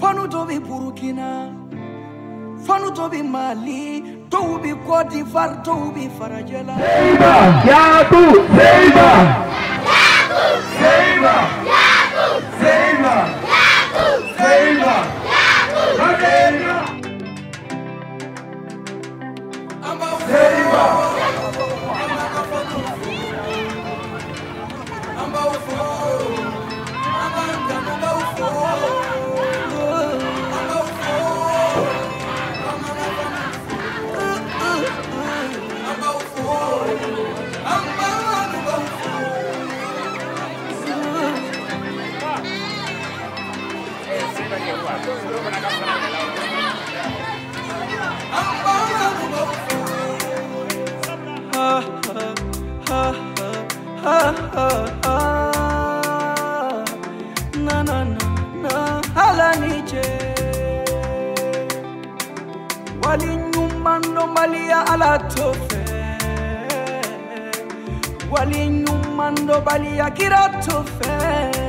Fanu to be Burkina, Fanu to be Mali, to be Côte d'Ivoire, to be Farajela. Seiba, Yaku, Seiba, Seiba, Seiba, Seiba, Seiba, na na na halaniche wali nyumando malia ala tofe wali nyumando balia kira tofe